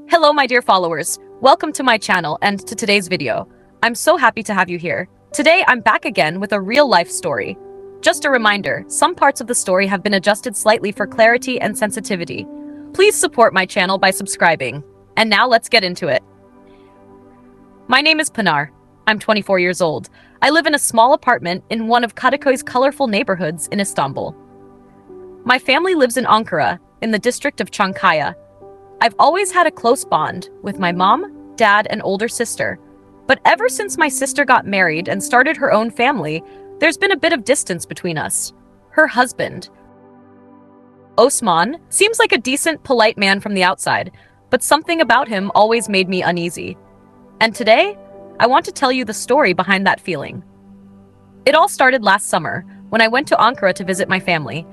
Hello, my dear followers. Welcome to my channel and to today's video. I'm so happy to have you here. Today, I'm back again with a real-life story. Just a reminder, some parts of the story have been adjusted slightly for clarity and sensitivity. Please support my channel by subscribing. And now let's get into it. My name is Pinar. I'm 24 years old. I live in a small apartment in one of Kadıköy's colorful neighborhoods in Istanbul. My family lives in Ankara, in the district of Çankaya. I've always had a close bond with my mom, dad, and older sister. But ever since my sister got married and started her own family, there's been a bit of distance between us. Her husband, Osman, seems like a decent, polite man from the outside, but something about him always made me uneasy. And today, I want to tell you the story behind that feeling. It all started last summer, when I went to Ankara to visit my family.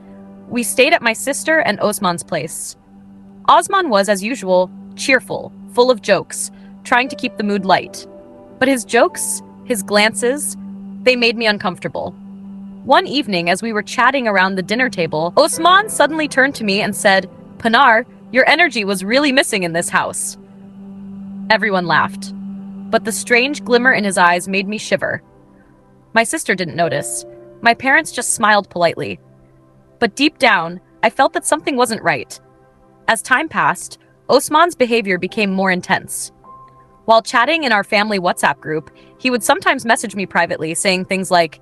We stayed at my sister and Osman's place. Osman was, as usual, cheerful, full of jokes, trying to keep the mood light. But his jokes, his glances, they made me uncomfortable. One evening, as we were chatting around the dinner table, Osman suddenly turned to me and said, "Pinar, your energy was really missing in this house." Everyone laughed, but the strange glimmer in his eyes made me shiver. My sister didn't notice. My parents just smiled politely. But deep down, I felt that something wasn't right. As time passed, Osman's behavior became more intense. While chatting in our family WhatsApp group, he would sometimes message me privately saying things like,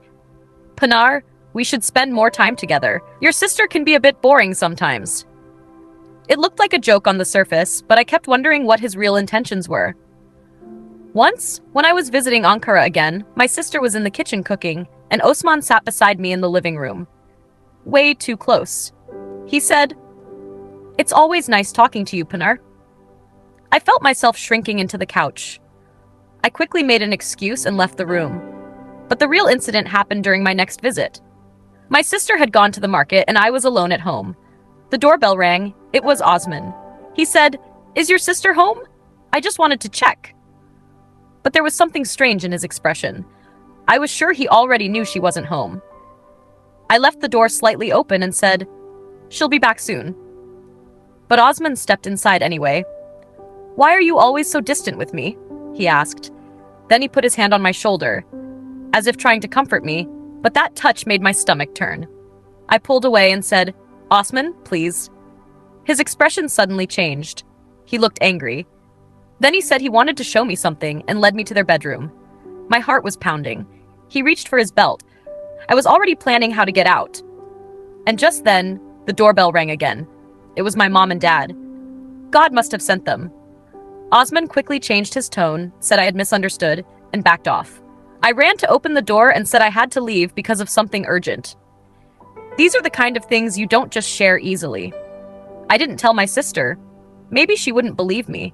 "Pinar, we should spend more time together. Your sister can be a bit boring sometimes." It looked like a joke on the surface, but I kept wondering what his real intentions were. Once, when I was visiting Ankara again, my sister was in the kitchen cooking, and Osman sat beside me in the living room. Way too close. He said, "It's always nice talking to you, Pinar." I felt myself shrinking into the couch. I quickly made an excuse and left the room. But the real incident happened during my next visit. My sister had gone to the market and I was alone at home. The doorbell rang. It was Osman. He said, "Is your sister home? I just wanted to check." But there was something strange in his expression. I was sure he already knew she wasn't home. I left the door slightly open and said, "She'll be back soon." But Osman stepped inside anyway. "Why are you always so distant with me?" he asked. Then he put his hand on my shoulder, as if trying to comfort me, but that touch made my stomach turn. I pulled away and said, "Osman, please." His expression suddenly changed. He looked angry. Then he said he wanted to show me something and led me to their bedroom. My heart was pounding. He reached for his belt. I was already planning how to get out. And just then, the doorbell rang again. It was my mom and dad. God must have sent them. Osman quickly changed his tone, said I had misunderstood, and backed off. I ran to open the door and said I had to leave because of something urgent. These are the kind of things you don't just share easily. I didn't tell my sister. Maybe she wouldn't believe me.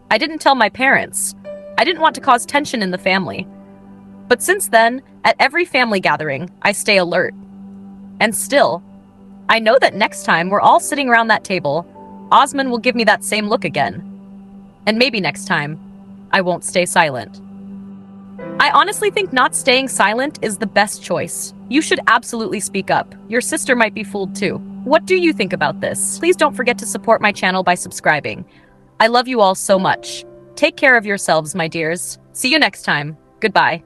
I didn't tell my parents. I didn't want to cause tension in the family. But since then, at every family gathering, I stay alert. And still, I know that next time we're all sitting around that table, Osman will give me that same look again. And maybe next time, I won't stay silent. I honestly think not staying silent is the best choice. You should absolutely speak up. Your sister might be fooled too. What do you think about this? Please don't forget to support my channel by subscribing. I love you all so much. Take care of yourselves, my dears. See you next time. Goodbye.